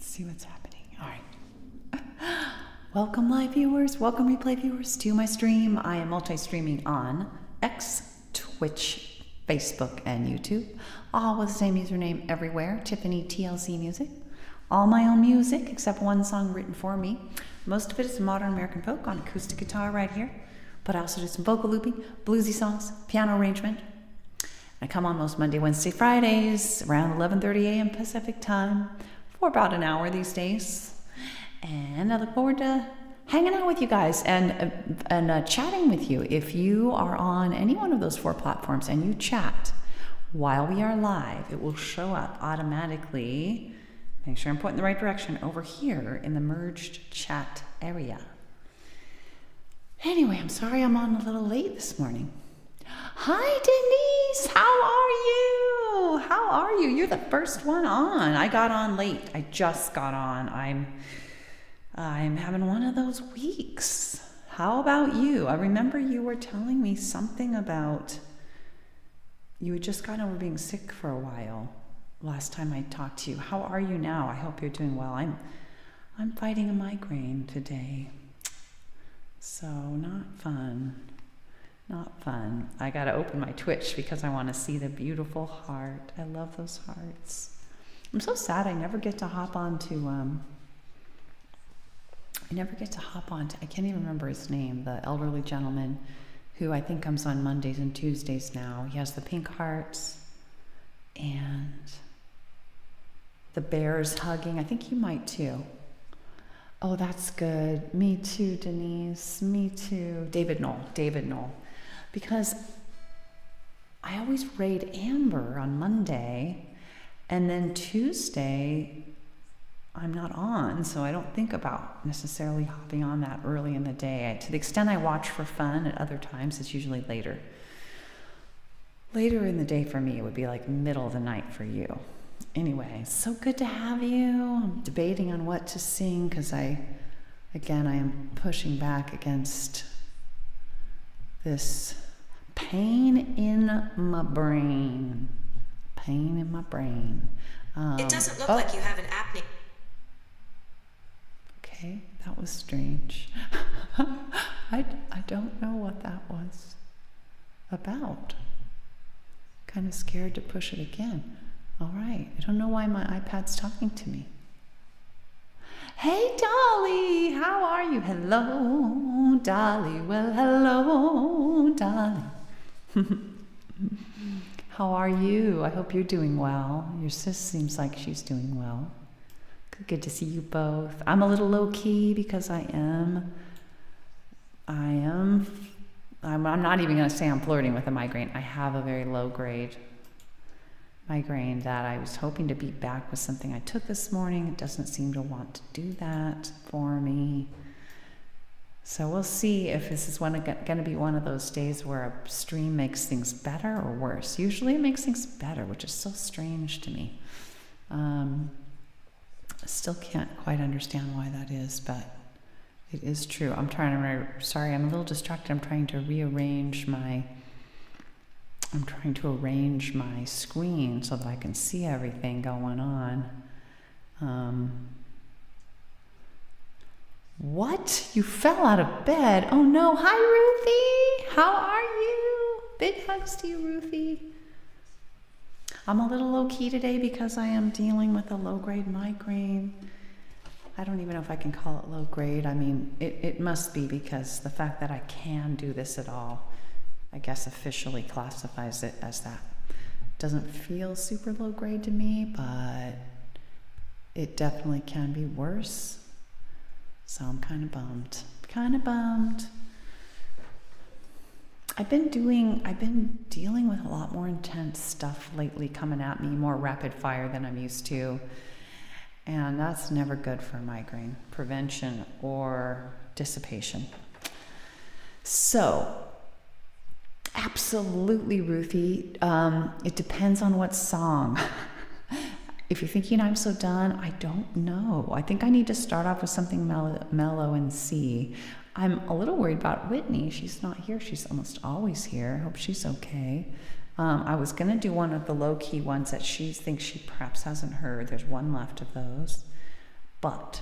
see what's happening. All right. Welcome live viewers, welcome replay viewers to my stream. I am multi-streaming on X, Twitch, Facebook, and YouTube, all with the same username everywhere, Tiffany TLC Music. All my own music, except one song written for me. Most of it is modern American folk on acoustic guitar right here, but I also do some vocal looping, bluesy songs, piano arrangement. I come on most Monday, Wednesday, Fridays, around 11:30 a.m. Pacific time, for about an hour these days. And I look forward to hanging out with you guys and chatting with you. If you are on any one of those 4 platforms and you chat while we are live, it will show up automatically. Make sure I'm pointing the right direction over here in the merged chat area. Anyway, I'm sorry I'm on a little late this morning. Hi, Denise. How are you? How are you? You're the first one on. I got on late. I just got on. I'm having one of those weeks. How about you? I remember you were telling me something about you had just gotten over being sick for a while last time I talked to you. How are you now? I hope you're doing well. I'm fighting a migraine today. So not fun. Not fun. I got to open my Twitch because I want to see the beautiful heart. I love those hearts. I'm so sad I never get to hop on to I can't even remember his name, the elderly gentleman who I think comes on Mondays and Tuesdays now. He has the pink hearts and the bears hugging. I think you might too. Oh, that's good. Me too, Denise. Me too. David Knoll. Because I always raid Amber on Monday, and then Tuesday I'm not on, so I don't think about necessarily hopping on that early in the day. To the extent I watch for fun at other times, it's usually later. Later in the day for me, it would be like middle of the night for you. Anyway, so good to have you. I'm debating on what to sing because I am pushing back against this pain in my brain. Pain in my brain. It doesn't look like you have an apnea. Okay, that was strange. I don't know what that was about. Kind of scared to push it again. All right, I don't know why my iPad's talking to me. Hey, Dolly, how are you? Hello, Dolly. Well, hello, Dolly. How are you? I hope you're doing well. Your sis seems like she's doing well. Good to see you both. I'm a little low key because I'm not even going to say I'm flirting with a migraine. I have a very low grade migraine that I was hoping to beat back with something I took this morning. It doesn't seem to want to do that for me. So we'll see if this is going to be one of those days where a stream makes things better or worse. Usually it makes things better, which is so strange to me. I still can't quite understand why that is, but it is true. I'm a little distracted. I'm trying to arrange my screen so that I can see everything going on. What? You fell out of bed? Oh no. Hi, Ruthie. How are you? Big hugs to you, Ruthie. I'm a little low-key today because I am dealing with a low-grade migraine. I don't even know if I can call it low-grade. I mean, it must be because the fact that I can do this at all, I guess officially classifies it as that. Doesn't feel super low-grade to me, but it definitely can be worse. So I'm kind of bummed. I've been dealing with a lot more intense stuff lately coming at me, more rapid fire than I'm used to. And that's never good for migraine prevention or dissipation. So, absolutely, Ruthie. It depends on what song. If you're thinking I'm so done, I don't know. I think I need to start off with something mellow and C. I'm a little worried about Whitney. She's not here. She's almost always here. I hope she's okay. I was going to do one of the low-key ones that she thinks she perhaps hasn't heard. There's one left of those. But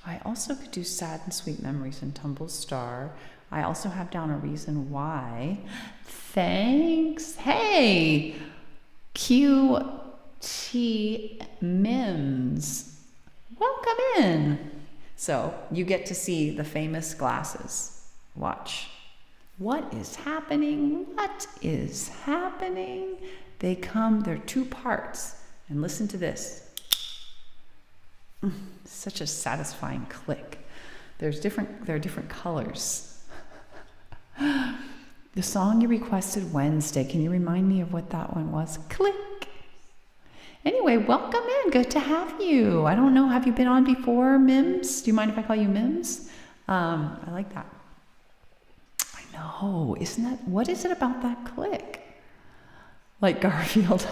I also could do Sad and Sweet Memories and Tumble Star. I also have down a reason why. Thanks. Hey, QT Mims. Welcome in. So you get to see the famous glasses. Watch. What is happening? What is happening? They're two parts. And listen to this. Such a satisfying click. There are different colors. The song you requested Wednesday, can you remind me of what that one was? Click. Anyway, welcome in. Good to have you. I don't know, have you been on before, Mims? Do you mind if I call you Mims? I like that. I know. What is it about that click? Like Garfield.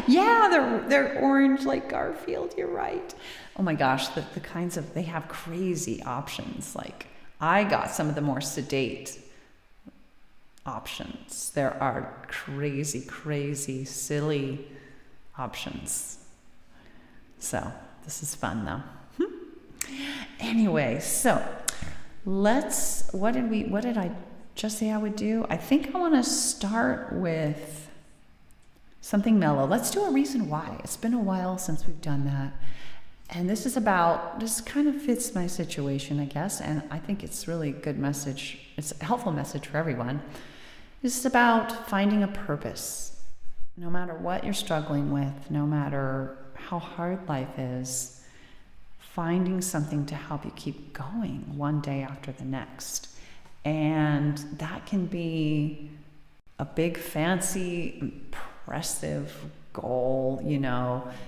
Yeah, they're orange like Garfield. You're right. Oh my gosh, the kinds of, they have crazy options. Like I got some of the more sedate options. There are crazy, crazy, silly options. So this is fun though. Anyway, so what did I just say I would do? I think I want to start with something mellow. Let's do a reason why. It's been a while since we've done that. And this kind of fits my situation, I guess. And I think it's really a good message. It's a helpful message for everyone. This is about finding a purpose. No matter what you're struggling with, no matter how hard life is, finding something to help you keep going one day after the next. And that can be a big, fancy, impressive goal,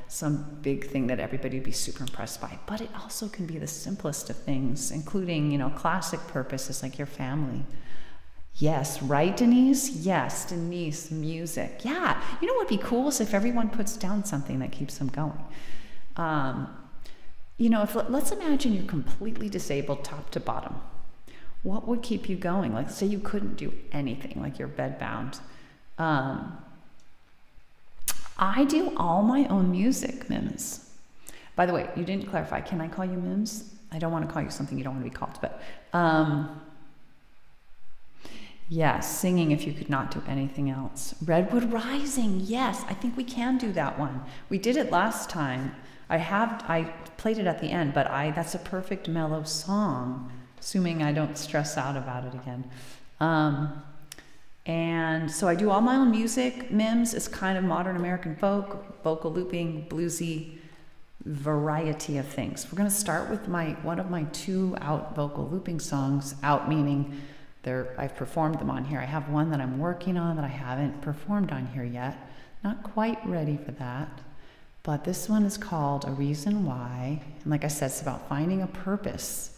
some big thing that everybody would be super impressed by. But it also can be the simplest of things, including, classic purposes like your family. Yes, right, Denise? Yes, Denise, music. Yeah, what would be cool is if everyone puts down something that keeps them going. Let's imagine you're completely disabled top to bottom. What would keep you going? Like, say you couldn't do anything, like you're bedbound. I do all my own music, Mims. By the way, you didn't clarify. Can I call you Mims? I don't want to call you something you don't want to be called, but yes, singing if you could not do anything else. Redwood Rising, yes, I think we can do that one. We did it last time. I played it at the end, but that's a perfect mellow song, assuming I don't stress out about it again. And so I do all my own music. Mims is kind of modern American folk, vocal looping, bluesy, variety of things. We're going to start with one of my 2 out vocal looping songs. Out meaning I've performed them on here. I have one that I'm working on that I haven't performed on here yet. Not quite ready for that. But this one is called A Reason Why. And like I said, it's about finding a purpose.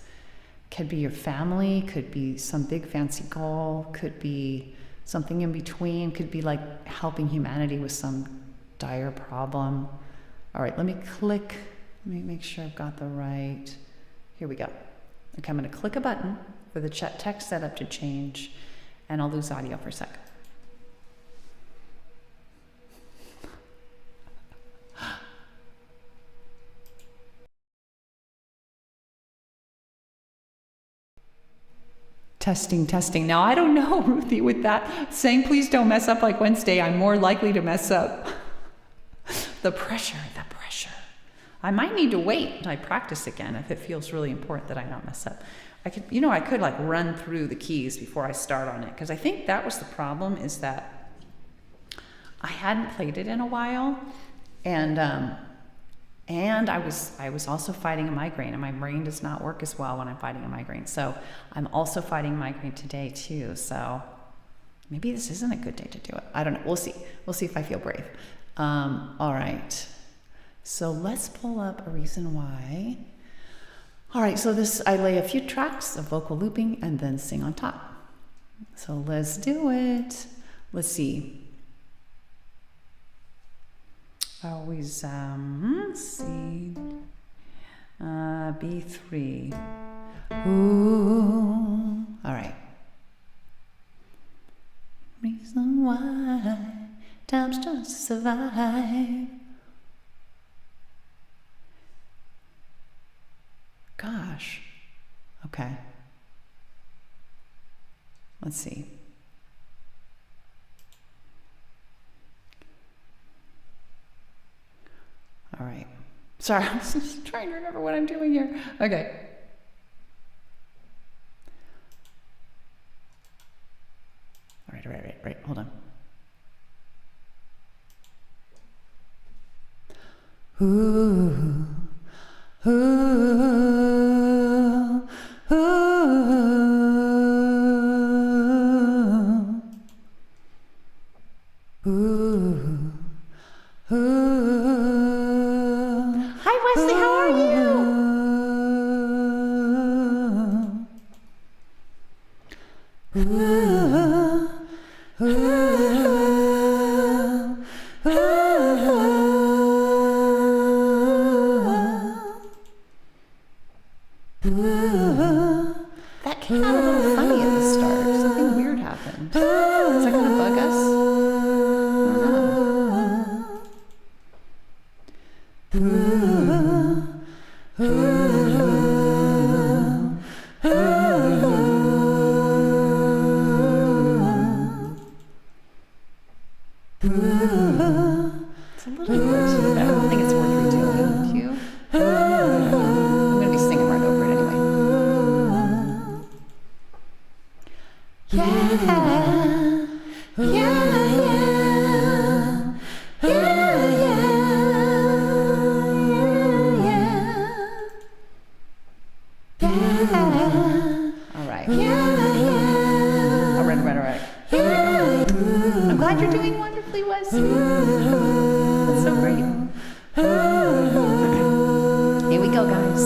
Could be your family, could be some big fancy goal, could be something in between, could be like helping humanity with some dire problem. All right, let me make sure I've got the right. Here we go. Okay, I'm going to click a button for the text setup to change, and I'll lose audio for a sec. Testing. Now, I don't know, Ruthie, with that saying, please don't mess up like Wednesday, I'm more likely to mess up. The pressure. I might need to wait until I practice again if it feels really important that I not mess up. I could like run through the keys before I start on it, because I think that was the problem, is that I hadn't played it in a while, and I was also fighting a migraine, and my brain does not work as well when I'm fighting a migraine. So I'm also fighting a migraine today too. So maybe this isn't a good day to do it. I don't know. We'll see. We'll see if I feel brave. All right. So let's pull up A Reason Why. All right. So I lay a few tracks of vocal looping and then sing on top. So let's do it. Let's see. Always C, B3. Ooh. All right. Reason why time's just to survive. gosh. Okay. Let's see. All right. Sorry, I'm just trying to remember what I'm doing here. Okay. Right. Hold on. Ooh, ooh, ooh, ooh, ooh. Hi, Wesley. How are you? That came out a little funny at the start. Something weird happened. Is that going to bug us? I It's a little glitchy, but I don't think it's worth redoing. Do you? I'm going to be singing right over it anyway. All right. All right. Here we go. I'm glad you're doing wonderfully, Wesley. That's so great. Here we go, guys.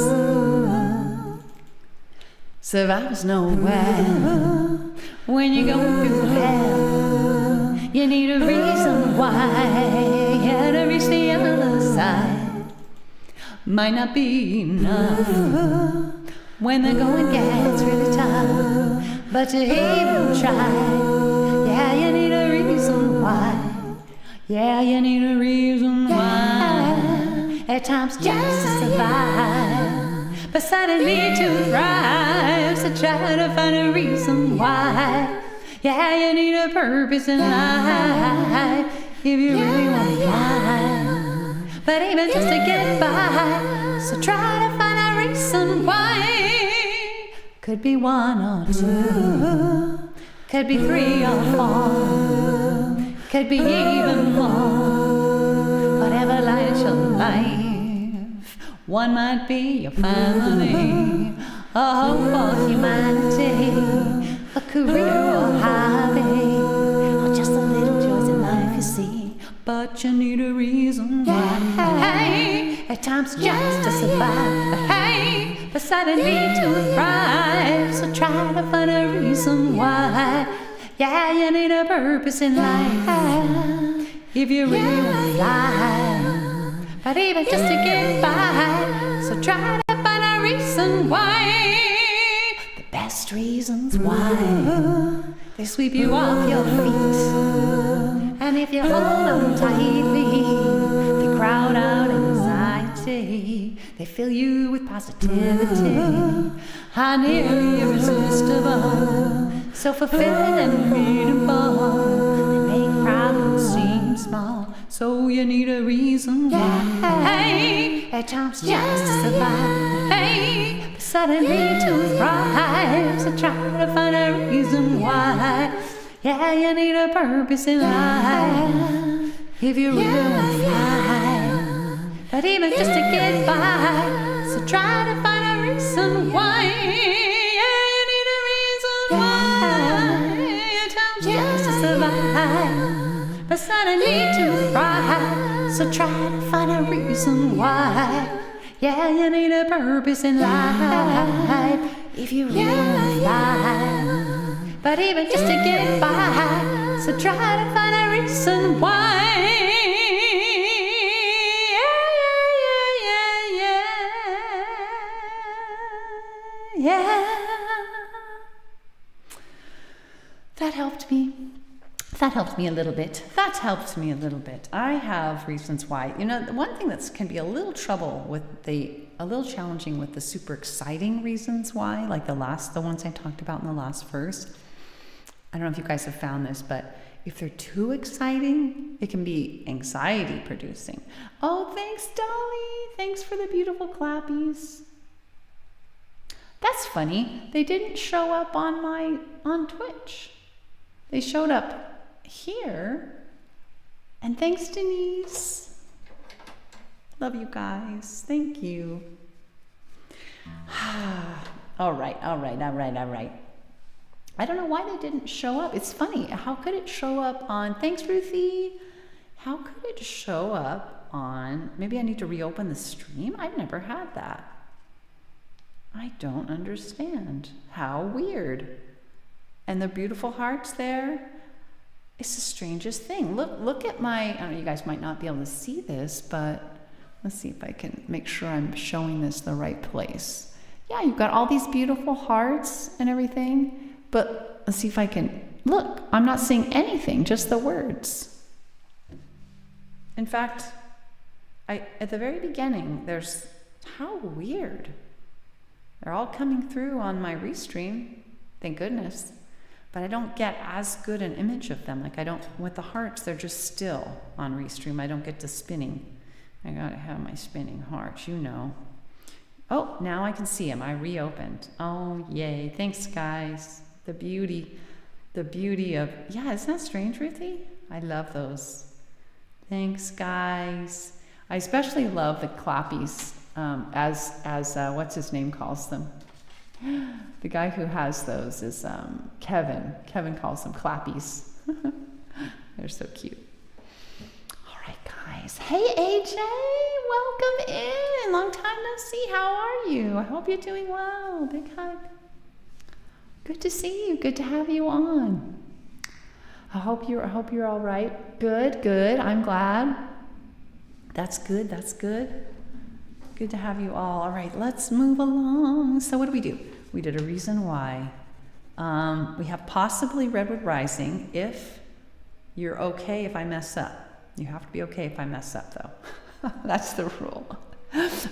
Survivor's nowhere when you're going through hell. You need a reason why. Yeah, to reach the other side. Might not be enough when the going gets really tough, but to even try. Yeah, you need a reason why. Yeah, you need a reason why. At times just to survive, but suddenly to thrive. So try to find a reason why. Yeah, you need a purpose in life if you really want to fly. But even just to get by, so try to find a reason why. Could be one or two, could be three or four, could be even more. Whatever lights your life, one might be your family, a hope for humanity, a career or hobby, or just a little joys in life, you see. But you need a reason why. At times just to survive, but suddenly to thrive. So try to find a reason why. Yeah, you need a purpose in life if you really want to fly. But even just to get by, so try to find a reason why. The best reasons why. They sweep you off your feet, and if you hold them tightly, they crowd out anxiety. They fill you with positivity, are nearly irresistible, so fulfilling and meaningful. They make problems seem small, so you need a reason why. At times just to survive, but suddenly to thrive. So try to find a reason why. Yeah, you need a purpose in life if you really want to fly. But even just to get by, so try to find a reason why. Yeah, you need a reason why. At times just to survive, but suddenly to thrive. So try to find a reason why. Yeah, you need a purpose in life if you really want to fly. But even just to get by, so try to find a reason why. Yeah. That helped me. That helped me a little bit. That helped me a little bit. I have reasons why. You know, the one thing that can be a little challenging with the super exciting reasons why, like the ones I talked about in the last verse. I don't know if you guys have found this, but if they're too exciting, it can be anxiety producing. Oh, thanks, Dolly. Thanks for the beautiful clappies. That's funny. They didn't show up on Twitch. They showed up here. And thanks, Denise. Love you guys. Thank you. All right. I don't know why they didn't show up. It's funny. How could it show up on... Thanks, Ruthie. How could it show up on... Maybe I need to reopen the stream? I've never had that. I don't understand. How weird. And the beautiful hearts there. It's the strangest thing. Look at my... I don't know, you guys might not be able to see this, but let's see if I can make sure I'm showing this the right place. Yeah, you've got all these beautiful hearts and everything, but let's see if I can... Look, I'm not seeing anything, just the words. In fact, at the very beginning, there's... How weird. They're all coming through on my restream, thank goodness. But I don't get as good an image of them. Like I don't, with the hearts, they're just still on restream. I don't get to spinning. I gotta have my spinning hearts, you know. Oh, now I can see them. I reopened. Oh, yay. Thanks, guys. The beauty of, yeah, isn't that strange, Ruthie? I love those. Thanks, guys. I especially love the clappies, as what's his name calls them. The guy who has those is Kevin. Kevin calls them clappies. They're so cute. All right, guys. Hey, AJ, welcome in. Long time no see. How are you? I hope you're doing well. Big hug. Good to see you. Good to have you on. I hope you're all right. Good. I'm glad. That's good. Good to have you all. All right, let's move along. So what do we do? We did a reason why. We have possibly Redwood Rising if you're okay if I mess up. You have to be okay if I mess up, though. That's the rule.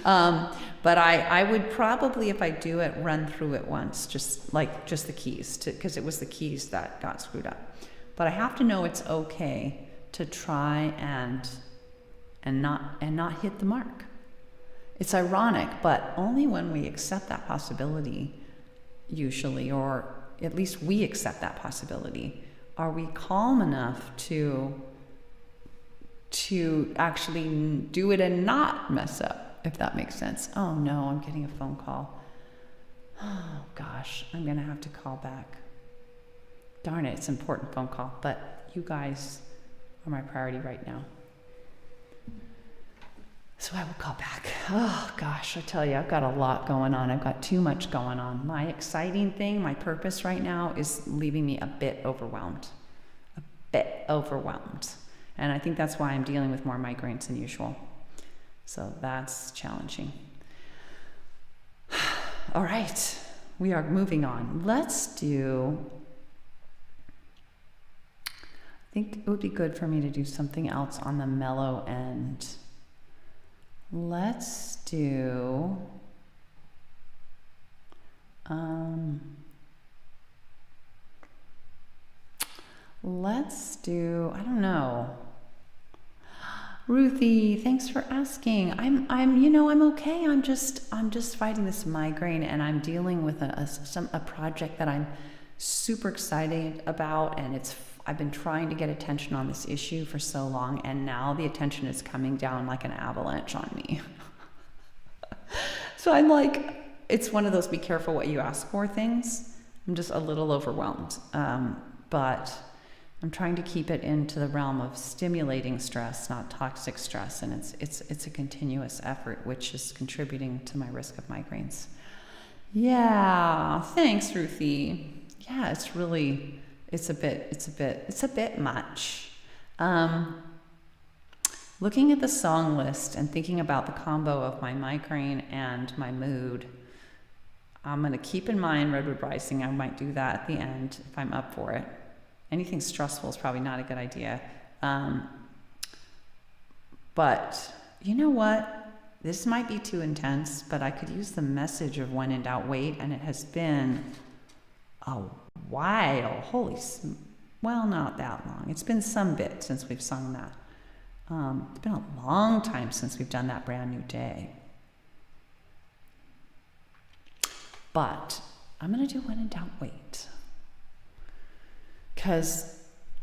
But I would probably, if I do it, run through it once, just the keys, because it was the keys that got screwed up. But I have to know it's okay to try and not hit the mark. It's ironic, but only when we accept that possibility, usually, or at least we accept that possibility, are we calm enough to actually do it and not mess up, if that makes sense. Oh no, I'm getting a phone call. Oh gosh, I'm gonna have to call back. Darn it, it's an important phone call, but you guys are my priority right now. So I will call back. Oh gosh, I tell you, I've got a lot going on. I've got too much going on. My exciting thing, my purpose right now is leaving me a bit overwhelmed. And I think that's why I'm dealing with more migraines than usual. So that's challenging. All right, we are moving on. Let's do, I think it would be good for me to do something else on the mellow end. Let's do, I don't know. Ruthie, thanks for asking. I'm okay. I'm just fighting this migraine, and I'm dealing with a project that I'm super excited about, and I've been trying to get attention on this issue for so long, and now the attention is coming down like an avalanche on me. So I'm like, it's one of those be careful what you ask for things. I'm just a little overwhelmed, but I'm trying to keep it into the realm of stimulating stress, not toxic stress, and it's a continuous effort, which is contributing to my risk of migraines. Yeah, thanks, Ruthie. Yeah, it's a bit much. Looking at the song list and thinking about the combo of my migraine and my mood, I'm going to keep in mind Redwood Rising. I might do that at the end if I'm up for it. anything stressful is probably not a good idea. But you know what? This might be too intense, but I could use the message of when in doubt, wait. And it has been a while. Well, not that long. It's been some bit since we've sung that. It's been a long time since we've done that brand new day. But I'm going to do when in doubt, wait. Because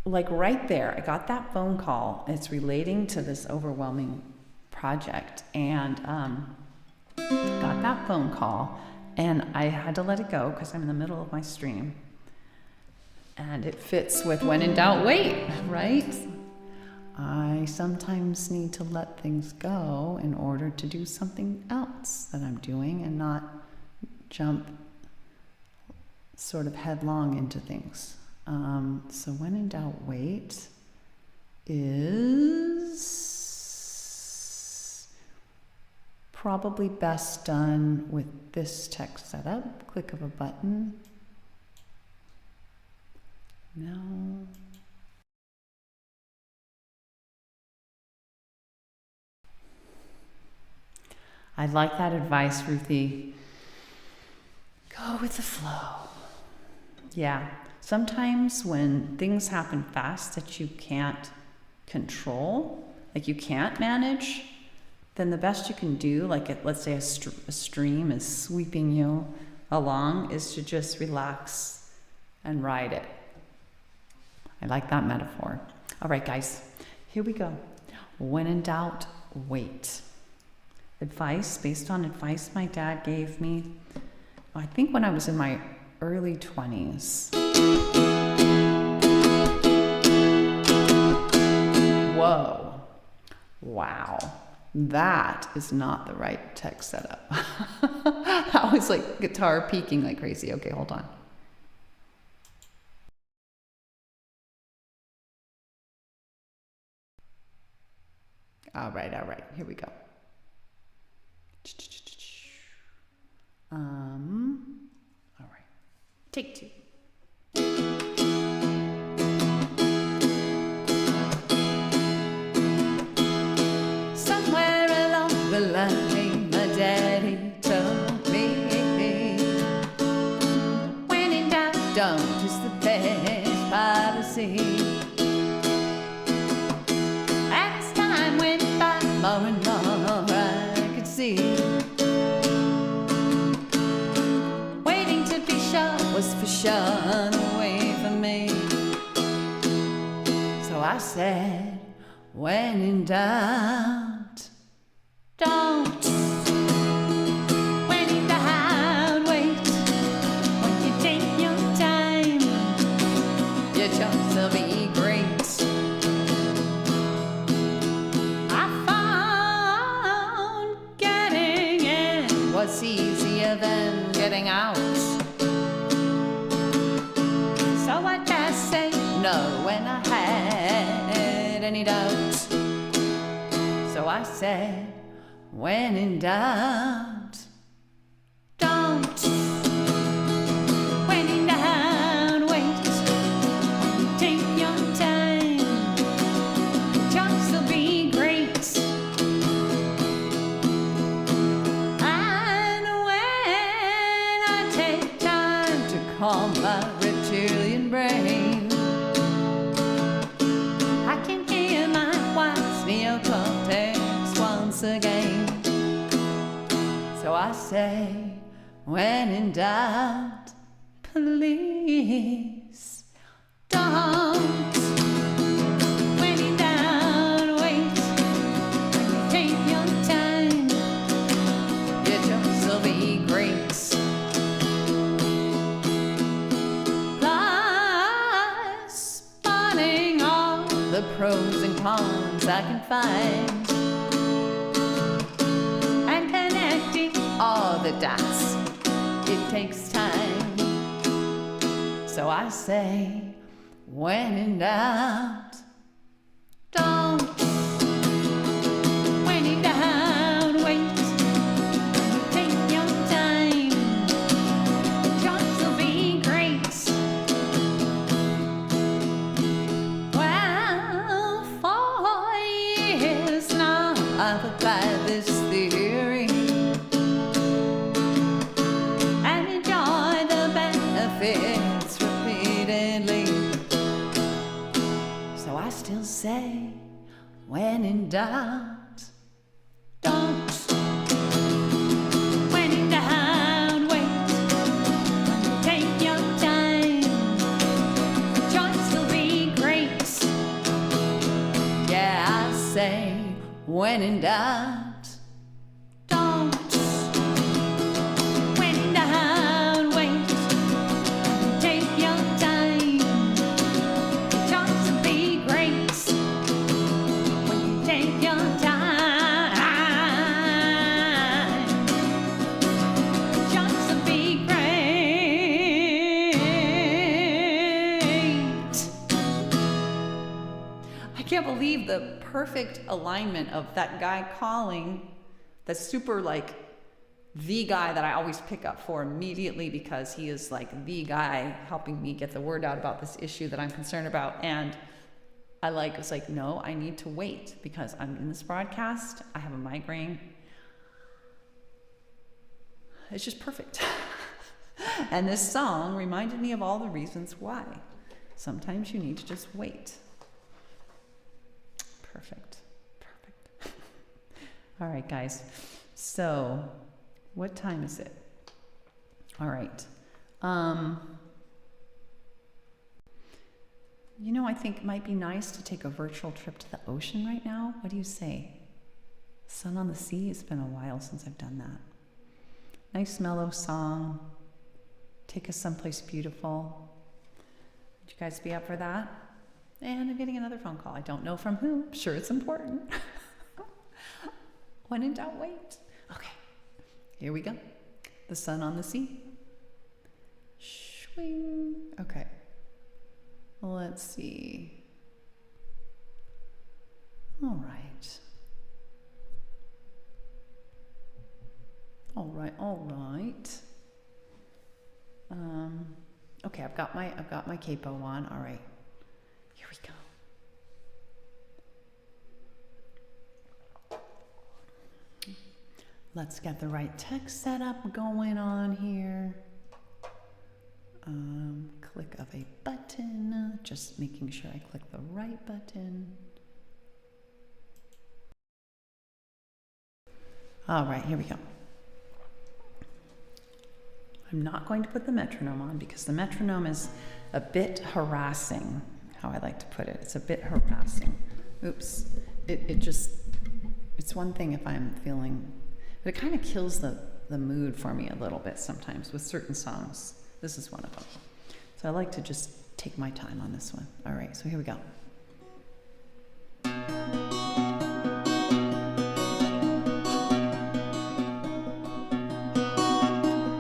like right there, I got that phone call. It's relating to this overwhelming project. And got that phone call. And I had to let it go because I'm in the middle of my stream. And it fits with when in doubt, wait, right? I sometimes need to let things go in order to do something else that I'm doing and not jump sort of headlong into things. So when in doubt, wait is probably best done with this text setup. Click of a button. No. I like that advice, Ruthie. Go with the flow. Yeah. Sometimes when things happen fast that you can't control, like you can't manage, then the best you can do, like let's say a stream is sweeping you along, is to just relax and ride it. I like that metaphor. All right, guys, here we go. When in doubt, wait. Advice based on advice my dad gave me, I think when I was in my early 20s. Whoa. Wow. That is not the right text setup. I was like guitar peaking like crazy. Okay, hold on. All right. Here we go. All right. Take two. Somewhere along the line, my daddy told me, when in doubt, don't is the best policy. As time went by, more and more I could see. Waiting to be sure was for sure the way for me. So I said, when in doubt, don't. When in doubt, wait. When you take your time, your chance will be great. I found getting in was easier than getting out. So I just said no when I had any doubt. So I said, when in doubt, don't. When in doubt, wait. Take your time. Chance will be great. And when I take time to calm my reptilian brain, I can hear my wife's neocortex once again. So I say, when in doubt, please don't. When in doubt, wait. Take your time. Your choice will be great. Plus, spotting all the pros and cons I can find, and connecting all the dots, it takes time. So I say, when in doubt, don't. When in doubt, wait. Take your time. Your choice will be great. this theory and enjoy the benefits repeatedly. So I still say, when in doubt, don't. When in doubt, wait. Take your time. The choice will be great. Yeah, I say, when in doubt, don't. When in doubt, wait. Take your time. The choice will be great. When you take your time, the choice will be great. I can't believe the perfect alignment of that guy calling, that's super like the guy that I always pick up for immediately because he is like the guy helping me get the word out about this issue that I'm concerned about. And I was like, no, I need to wait because I'm in this broadcast. I have a migraine. It's just perfect. And this song reminded me of all the reasons why. Sometimes you need to just wait. Perfect. All right, guys. So, what time is it? All right. You know, I think it might be nice to take a virtual trip to the ocean right now. What do you say? Sun on the Sea? It's been a while since I've done that. Nice mellow song. Take us someplace beautiful. Would you guys be up for that? And I'm getting another phone call. I don't know from who. I'm sure it's important. When in doubt, wait. Okay, here we go. The Sun on the Sea. Swing. Okay. Let's see. All right. All right. Okay, I've got my capo on. All right. Here we go. Let's get the right text setup going on here. Click of a button, just making sure I click the right button. All right, here we go. I'm not going to put the metronome on because the metronome is a bit harassing, how I like to put it. It's a bit harassing. Oops. It's one thing if I'm feeling, but it kind of kills the mood for me a little bit sometimes with certain songs. This is one of them. So I like to just take my time on this one. All right, so here we go.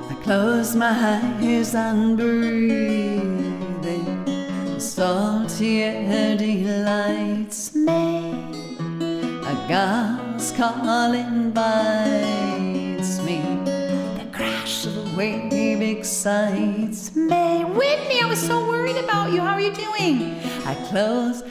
I close my eyes and breathing. The salty air delights me. A gas call invites me. The crash of a wave excites me. Whitney, I was so worried about you. How are you doing? I close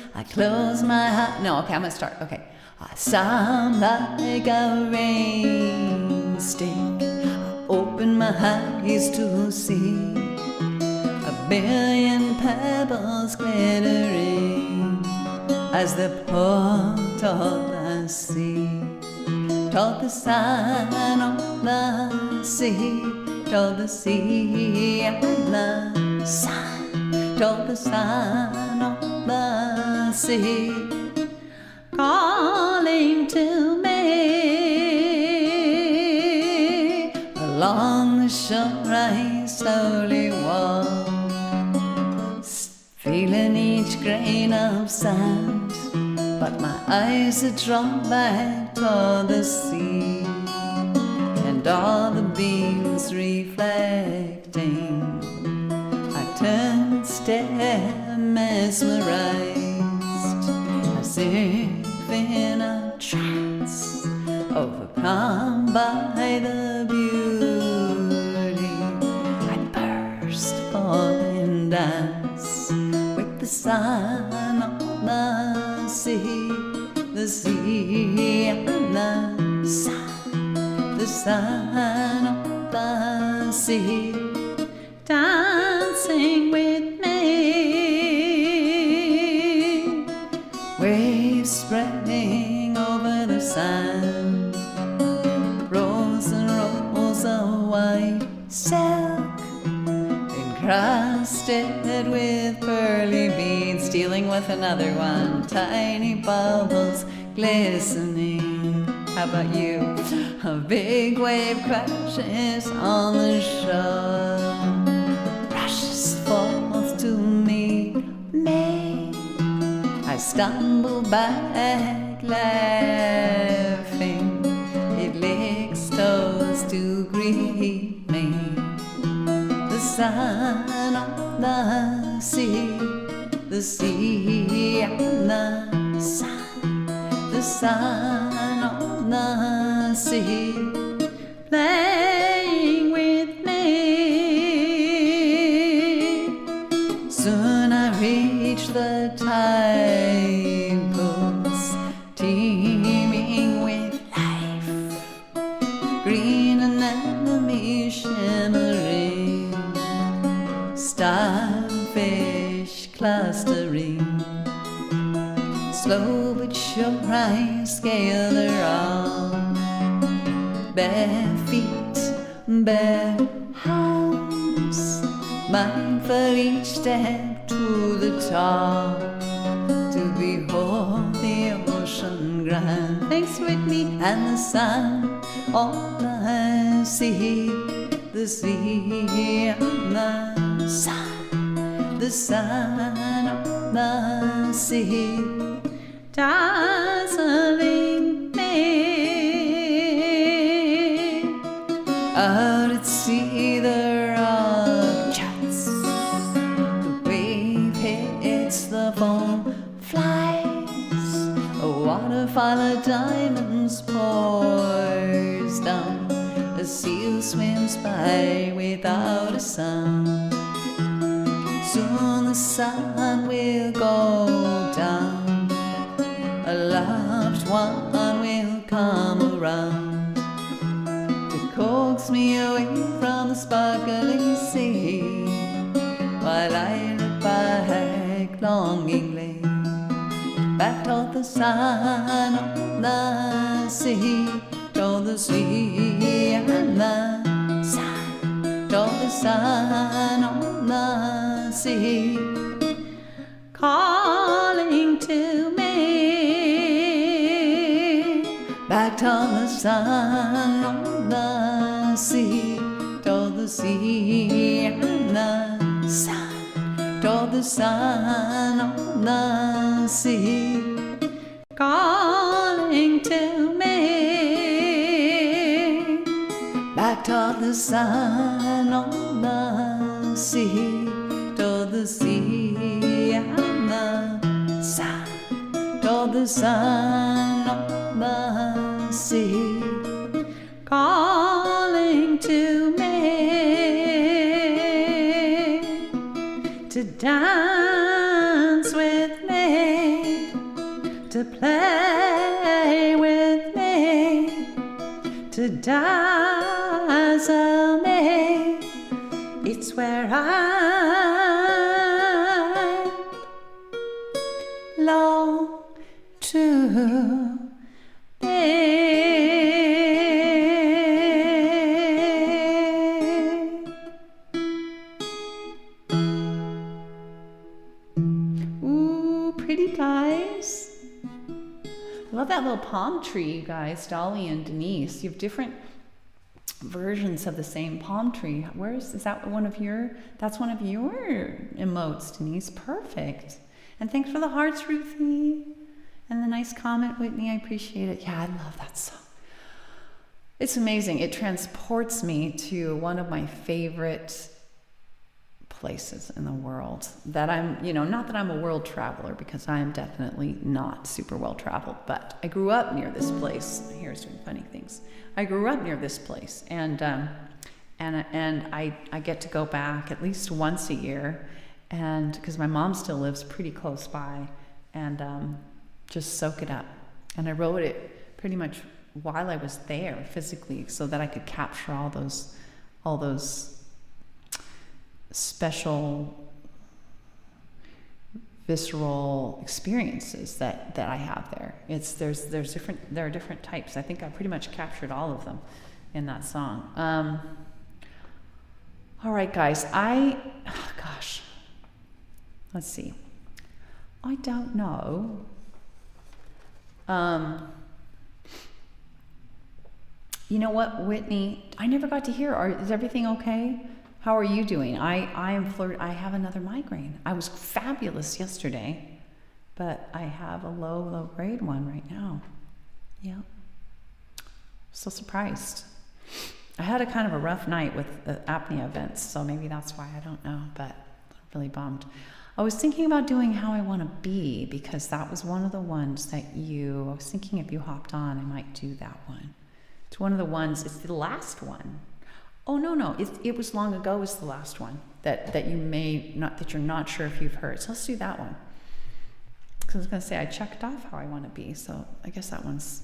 my eyes. No, okay, I'm gonna start. Okay. I sound like a rain stick. I open my eyes to see a billion pebbles glittering as the port of the sea. Told the sun on the sea, told the sea and the sun, told the sun on the sea, calling to me. Along the shore I slowly walk, feeling each grain of sand, but my eyes are drawn back toward the sea, and all the beams reflecting. I turn and stare, mesmerized, as if in a trance, overcome by the beauty. I burst forth in dance with the sun on the sea and the sun, the sun on the sea, dancing with me. Waves spreading over the sand, rolls and rolls of white silk, encrusted with pearly beads, dealing with another one, tiny bubbles glistening. How about you? A big wave crashes on the shore, rushes forth to meet me. I stumble back laughing, it licks toes to greet me. The sun on the sea, the sea and the sun, the sun on the sea, playing with me. Soon I reach the tide pools, teeming with life, green anemone shimmering, starfish clustering. Slow but sure I scale the rock, bare feet, bare hands, mindful each step to the top, to behold the ocean grand. Thanks Whitney. And the sun on the sea, the sea and the sun, the sun on the sea, dazzling me. Out at sea the rock juts, the wave hits the foam, flies, a waterfall of diamonds pours down, a seal swims by without a sound. Soon the sun will go down, a loved one will come around to coax me away from the sparkling sea, while I look back longingly, back toward the sun on the sea, toward the sea and the sun, toward the sun on the sea, calling to me. Back toward the sun on the sea, toward the sea and the sun, toward the sun on the sea, calling to me. Back toward the sun on the sea, toward the sea and the sun, toward the sun on the sea, calling to me, to dance with me, to play with me, to dazzle me. It's where I long to be. Ooh, pretty guys. I love that little palm tree, you guys, Dolly and Denise. You have different versions of the same palm tree. Is that one of your, that's one of your emotes, Denise. Perfect. And thanks for the hearts, Ruthie. And the nice comment, Whitney. I appreciate it. Yeah, I love that song. It's amazing. It transports me to one of my favorite places in the world that I'm, not that I'm a world traveler, because I am definitely not super well traveled, but I grew up near this place. Here's doing funny things. I grew up near this place, and I get to go back at least once a year, and because my mom still lives pretty close by, and just soak it up. And I wrote it pretty much while I was there physically, so that I could capture all those special visceral experiences that I have there. There are different types. I think I pretty much captured all of them in that song. All right, guys, let's see. I don't know. You know what, Whitney? I never got to hear. Is everything okay? How are you doing? I have another migraine. I was fabulous yesterday, but I have a low grade one right now. Yeah. So surprised. I had a kind of a rough night with the apnea events, so maybe that's why, I don't know, but I'm really bummed. I was thinking about doing How I Want to Be, because that was one of the ones I was thinking if you hopped on, I might do that one. It's one of the ones, it's the last one. Oh, no, it was long ago, it's the last one that you're not sure if you've heard. So let's do that one. Because I was going to say, I checked off How I Want to Be, so I guess that one's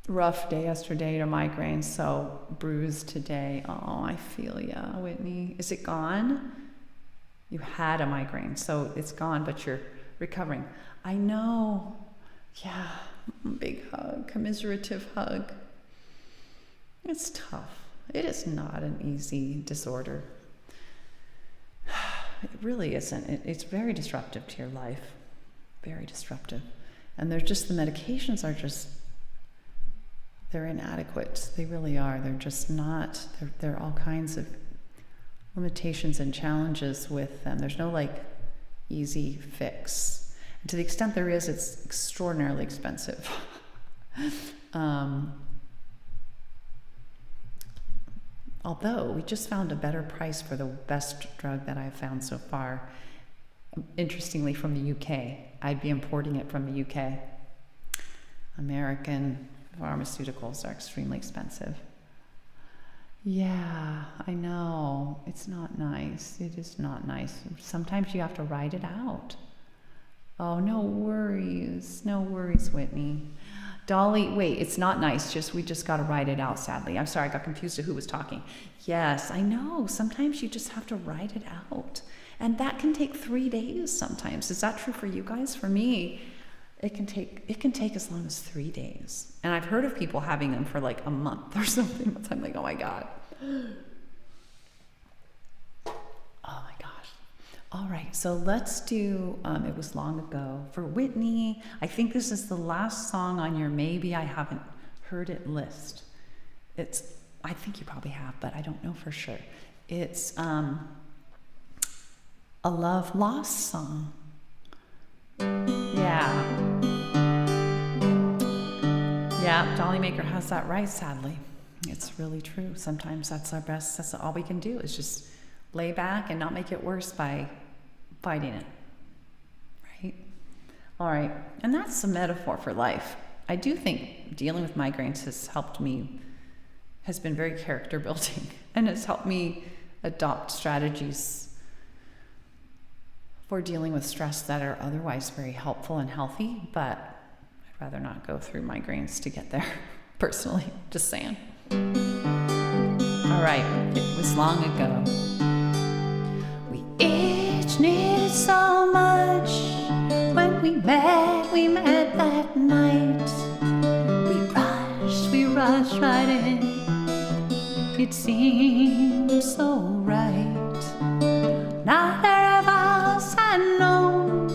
rough day yesterday to migraine, so bruised today. Oh, I feel ya, Whitney. Is it gone? You had a migraine, so it's gone, but you're recovering. I know. Yeah, big hug, commiserative hug. It's tough. It is not an easy disorder. It really isn't. It's very disruptive to your life. Very disruptive. And the medications are they're inadequate. They really are. They're just not, there are all kinds of limitations and challenges with them. There's no easy fix. And to the extent there is, it's extraordinarily expensive. Although we just found a better price for the best drug that I've found so far, interestingly from the UK. I'd be importing it from the UK. American pharmaceuticals are extremely expensive. Yeah, I know. It's not nice. It is not nice. Sometimes you have to write it out. Oh, no worries. No worries, Whitney. Dolly, wait, it's not nice. We just got to write it out, sadly. I'm sorry, I got confused to who was talking. Yes, I know. Sometimes you just have to write it out. And that can take 3 days sometimes. Is that true for you guys? For me, it can take as long as 3 days. And I've heard of people having them for a month or something. I'm like, oh my God. Oh my gosh. All right, so let's do It Was Long Ago. For Whitney, I think this is the last song on your Maybe I Haven't Heard It list. I think you probably have, but I don't know for sure. It's a love lost song. Yeah, Dolly Maker has that right, sadly. It's really true. Sometimes that's all we can do, is just lay back and not make it worse by fighting it, right? All right, and that's a metaphor for life. I do think dealing with migraines has been very character building, and has helped me adopt strategies for dealing with stress that are otherwise very helpful and healthy, but I'd rather not go through migraines to get there, personally, just saying. All right, it was long ago. We each needed so much when we met that night. We rushed right in. It seemed so right. Neither of us had known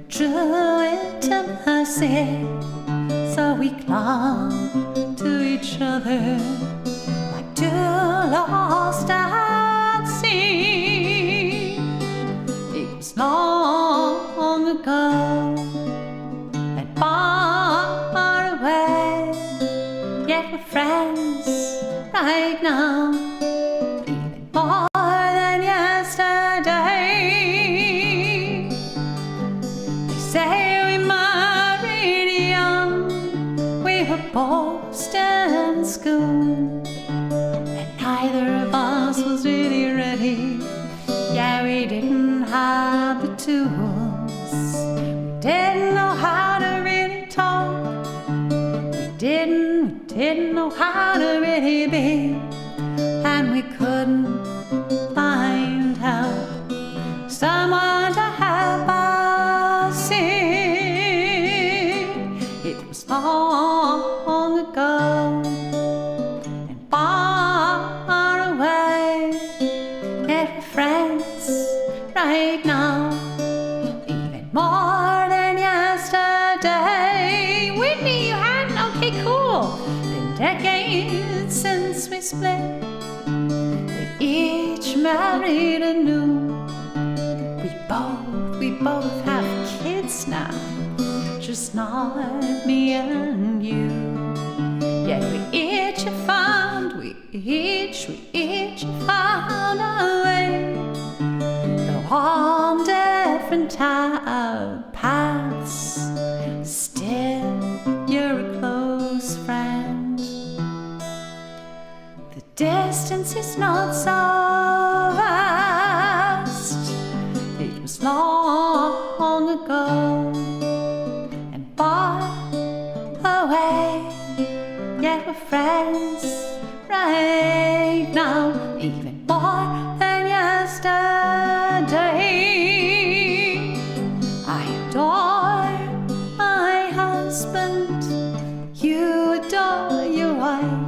true intimacy, so we clung to each other like two lost at sea. It was long ago and far away, yet we're friends right now, even more than yesterday. They say we married young, we were both still in school, and neither of us was really ready. Yeah, we didn't have the tools. We didn't know how to really talk, didn't know how to really be, and we couldn't find help, someone to help us see. It was long ago and far away, yet we're friends right now, even more than yesterday. Whitney, you hadn't? Okay, cool. Been decades since we split. We each married anew. We both have kids now, just not me and you. Yet we each found a way. Though on different paths, still you're a close friend. The distance is not so vast. It was long ago and far away, yet we're friends right now, even more than yesterday. I adore my husband, you adore your wife.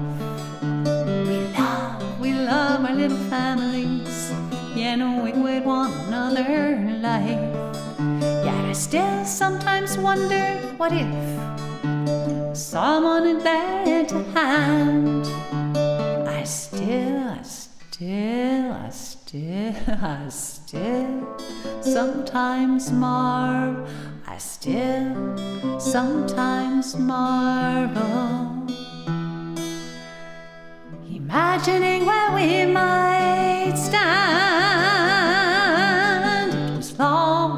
We love our little families, you know we would want another life. Yet I still sometimes wonder, what if someone had lent a hand? I still sometimes marvel. I still sometimes marvel, imagining where we might stand.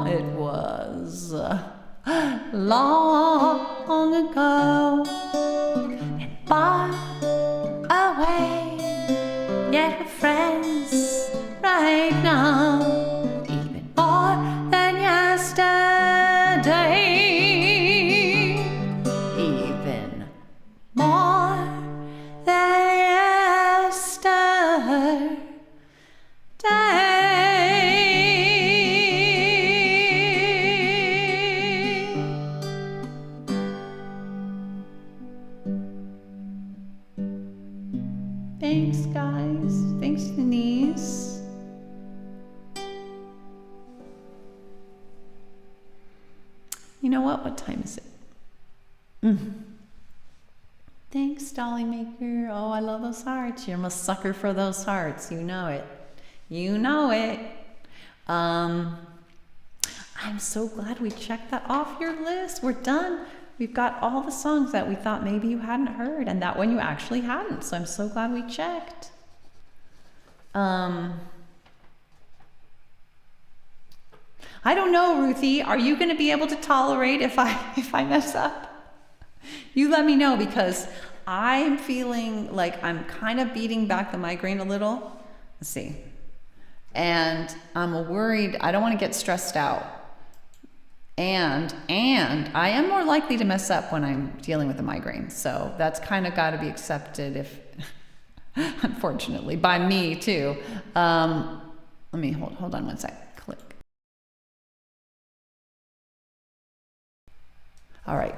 It was long ago and far away, yet we're friends right now, even more than yesterday, even more than yesterday. Thanks, guys. Thanks, Denise. You know what? What time is it? Thanks, Dolly Maker. Oh, I love those hearts. You're a sucker for those hearts. You know it. You know it. I'm so glad we checked that off your list. We're done. We've got all the songs that we thought maybe you hadn't heard, and that one you actually hadn't. So I'm so glad we checked. I don't know, Ruthie. Are you going to be able to tolerate if I mess up? You let me know, because I'm feeling like I'm kind of beating back the migraine a little. Let's see. And I'm worried. I don't want to get stressed out. And I am more likely to mess up when I'm dealing with a migraine. So that's kind of got to be accepted, if unfortunately, by me too. Let me hold on one sec. Click. All right.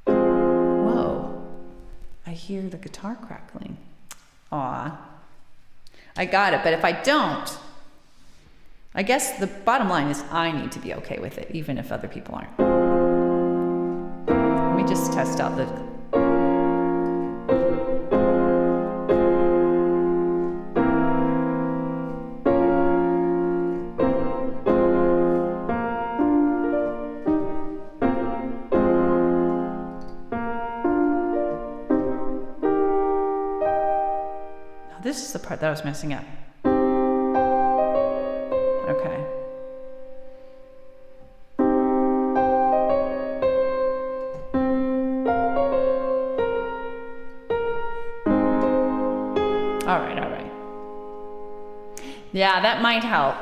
Whoa. I hear the guitar crackling. Aw. I got it, but if I don't, I guess the bottom line is I need to be okay with it, even if other people aren't. Let me just test out the... Now this is the part that I was messing up. Okay. All right. Yeah, that might help.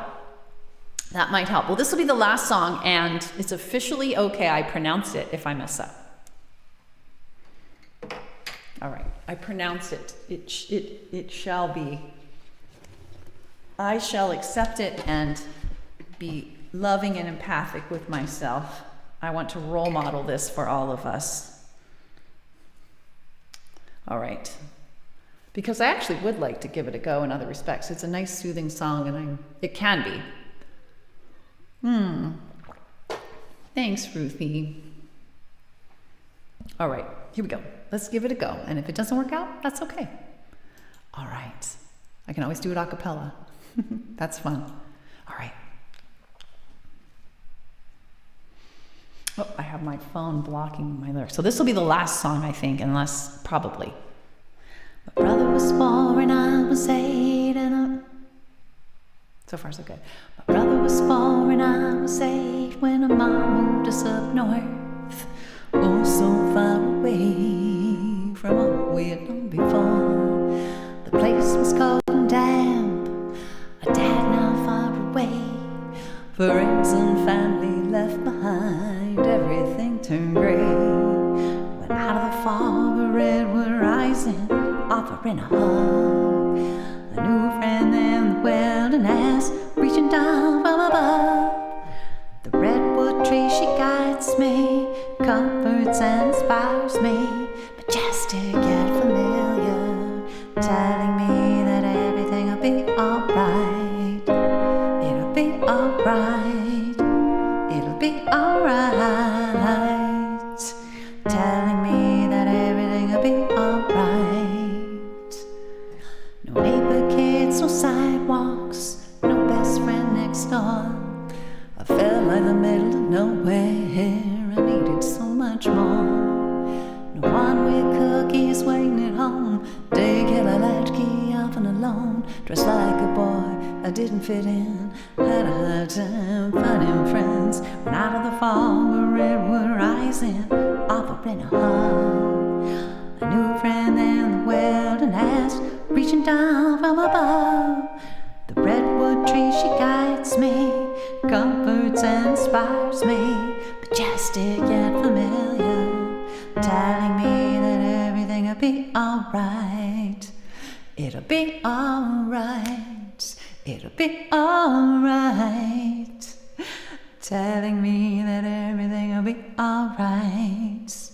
That might help. Well, this will be the last song, and it's officially okay. I pronounce it if I mess up. All right, I pronounce it. It shall be. I shall accept it and be loving and empathic with myself. I want to role model this for all of us. All right. Because I actually would like to give it a go in other respects. It's a nice, soothing song, and it can be. Thanks, Ruthie. All right, here we go. Let's give it a go. And if it doesn't work out, that's okay. All right. I can always do it a cappella. That's fun. All right. Oh, I have my phone blocking my lyrics. So this will be the last song, I think, unless, probably. My brother was 4 and I was 8 and so far so good. My brother was 4 and I was 8 when a mom moved us up north. Oh, so far away from all we had known before. The place was cold and damp, a dad now far away. Friends and family left behind, everything turned gray. When out of the fog a redwood rising, offering a hug. A new friend in the wilderness, reaching down from above. The redwood tree, she guides me, comforts and inspires me, majestic yet familiar, telling me that everything'll be alright. It'll be alright. It'll be alright. Telling me that everything'll be alright. No neighbor kids, no sidewalks, no best friend next door. I felt like the middle of nowhere. I needed so much more. No one with cookies waiting at home. Daycare latchkey, often alone. Dressed like a boy, I didn't fit in. Had a hard time finding friends. When out of the fog, a redwood rising, offering a hug. A new friend in the wilderness, reaching down from above. The redwood tree, she guides me, comforts and inspires me, majestic yet familiar, telling me that everything'll be alright. It'll be alright. It'll be alright. Telling me that everything'll be alright.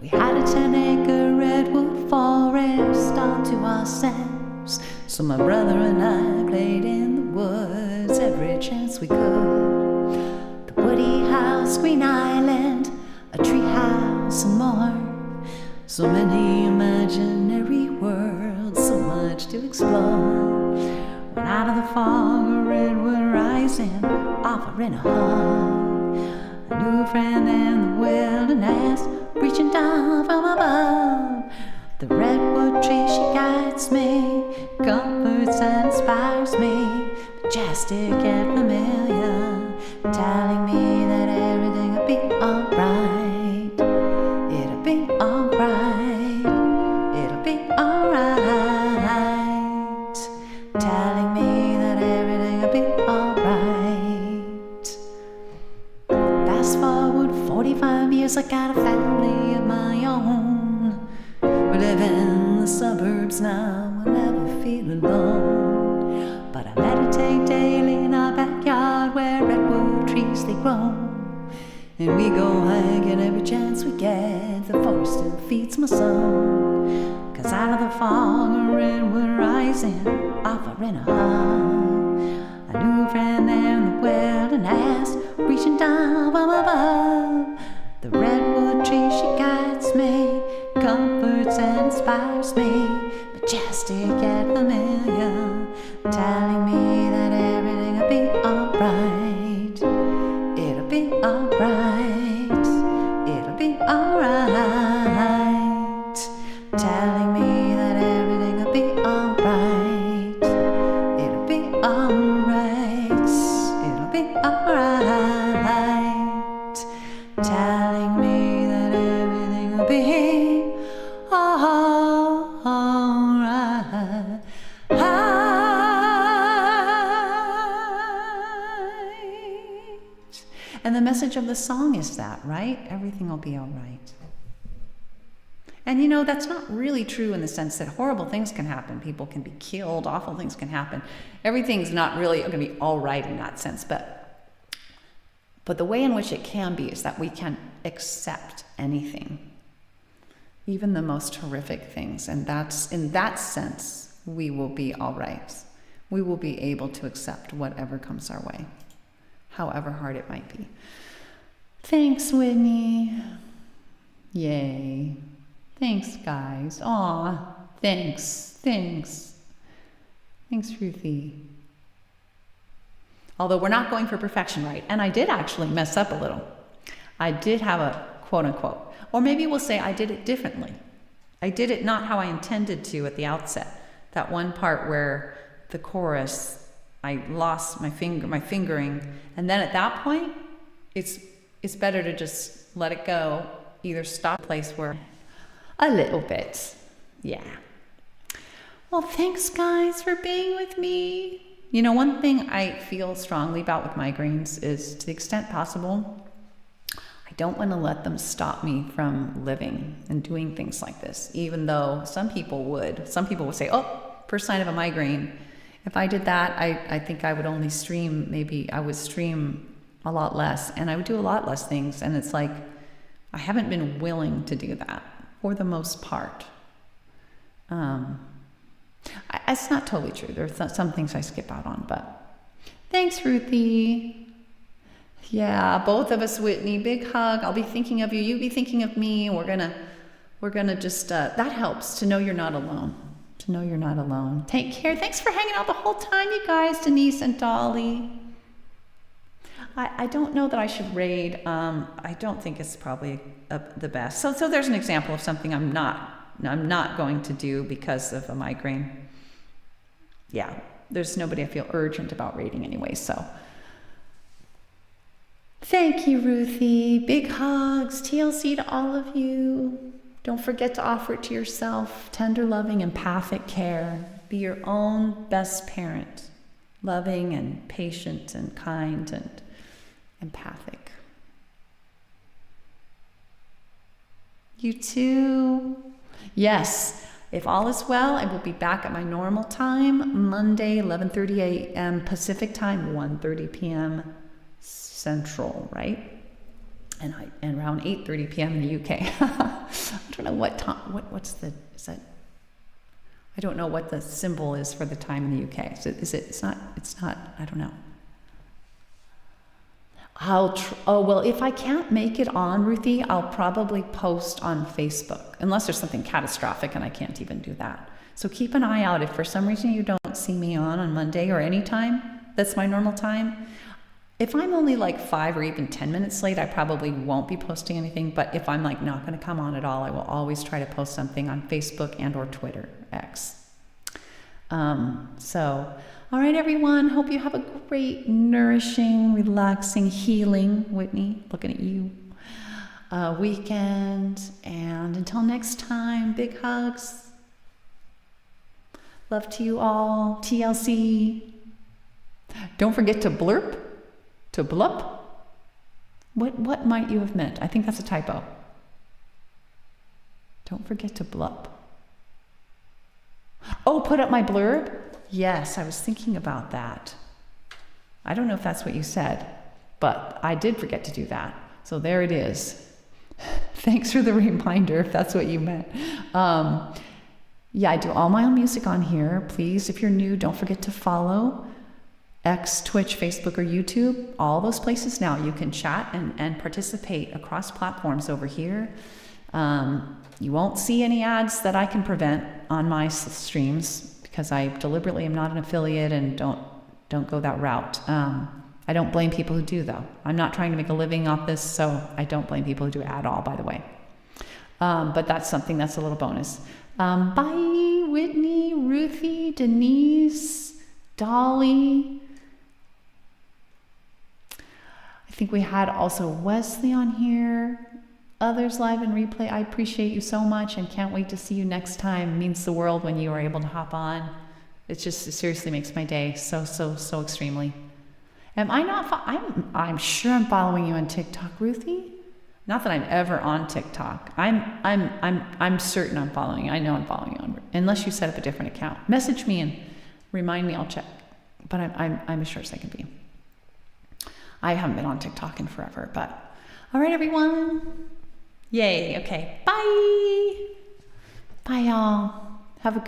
We had a 10-acre redwood forest all to ourselves. So my brother and I played in the woods every chance we could. The woody house, Green Island, a tree house and more. So many imaginary worlds, so much to explore. When out of the fog, a redwood rising, offering a hug. A new friend in the wilderness, reaching down from above. The redwood tree, she guides me, comforts and inspires me, majestic yet familiar, telling me that everything'll be alright. It'll be alright. It'll be alright. Telling me that everything'll be alright. Fast forward 45 years, I got a family of my own. We live in the suburbs now, I never feel alone. But I meditate daily in our backyard where redwood trees they grow. And we go hiking every chance we get, the forest still feeds my soul. Cause out of the fog, a redwood rising, offering a hug. A new friend there in the wilderness, reaching down from above. The redwood tree, she guides me, comforts and inspires me, majestic yet familiar, telling me that everything'll be alright. It'll be alright. It'll be alright. Telling me that everything'll be alright. It'll be alright. It'll be alright. Telling me that everything'll be alright. And the message of the song is that, right? Everything will be all right. And you know, that's not really true in the sense that horrible things can happen. People can be killed, awful things can happen. Everything's not really going to be all right in that sense. But the way in which it can be is that we can accept anything, even the most horrific things. And that's, in that sense, we will be all right. We will be able to accept whatever comes our way, however hard it might be. Thanks, Whitney. Yay. Thanks, guys. Aw, thanks. Thanks, Ruthie. Although we're not going for perfection, right? And I did actually mess up a little. I did have a quote unquote, or maybe we'll say I did it differently. I did it not how I intended to at the outset. That one part where the chorus, I lost my fingering. And then at that point, it's better to just let it go. Either stop a place where a little bit. Yeah. Well, thanks guys for being with me. You know, one thing I feel strongly about with migraines is, to the extent possible, I don't want to let them stop me from living and doing things like this, even though some people would. Some people would say, oh, first sign of a migraine. If I did that, I think I would only stream, maybe I would stream a lot less, and I would do a lot less things. And it's like, I haven't been willing to do that for the most part. It's not totally true. There's some things I skip out on, but thanks, Ruthie. Yeah, both of us, Whitney. Big hug. I'll be thinking of you. You be thinking of me. We're gonna just that helps to know you're not alone. To know you're not alone. Take care. Thanks for hanging out the whole time, you guys. Denise and Dolly. I don't know that I should raid. I don't think it's probably the best. So there's an example of something I'm not going to do because of a migraine. Yeah, there's nobody I feel urgent about raiding anyway, so. Thank you, Ruthie. Big hugs. TLC to all of you. Don't forget to offer it to yourself. Tender, loving, empathic care. Be your own best parent. Loving and patient and kind and empathic. You too. Yes, if all is well, I will be back at my normal time, Monday, 11:30 a.m. Pacific time, 1:30 p.m. Central, right? And around 8:30 p.m. in the UK. I don't know what time. Is that? I don't know what the symbol is for the time in the UK. It's not. I don't know. Well, if I can't make it on, Ruthie, I'll probably post on Facebook, unless there's something catastrophic and I can't even do that. So keep an eye out. If for some reason you don't see me on Monday or any time, that's my normal time. If I'm only like 5 or even 10 minutes late, I probably won't be posting anything. But if I'm like not going to come on at all, I will always try to post something on Facebook and or Twitter, X. All right, everyone. Hope you have a great, nourishing, relaxing, healing, Whitney, looking at you, weekend. And until next time, big hugs. Love to you all. TLC. Don't forget to blurp, to blup. What might you have meant? I think that's a typo. Don't forget to blup. Oh, put up my blurb? Yes, I was thinking about that. I don't know if that's what you said, but I did forget to do that. So there it is. Thanks for the reminder, if that's what you meant. Yeah, I do all my own music on here. Please, if you're new, don't forget to follow X, Twitch, Facebook, or YouTube. All those places now. You can chat and participate across platforms over here. You won't see any ads that I can prevent on my streams, because I deliberately am not an affiliate and don't go that route. I don't blame people who do, though. I'm not trying to make a living off this, so I don't blame people who do at all, by the way. But that's something that's a little bonus. Bye, Whitney, Ruthie, Denise, Dolly. I think we had also Wesley on here. Others live and replay, I appreciate you so much and can't wait to see you next time. It means the world when you are able to hop on. It seriously makes my day so extremely. Am I not? I'm sure I'm following you on TikTok, Ruthie. Not that I'm ever on TikTok. I'm certain I'm following you. I know I'm following you unless you set up a different account. Message me and remind me. I'll check. But I'm as sure as I can be. I haven't been on TikTok in forever. But all right, everyone. Yay. Okay. Bye. Bye, y'all. Have a good.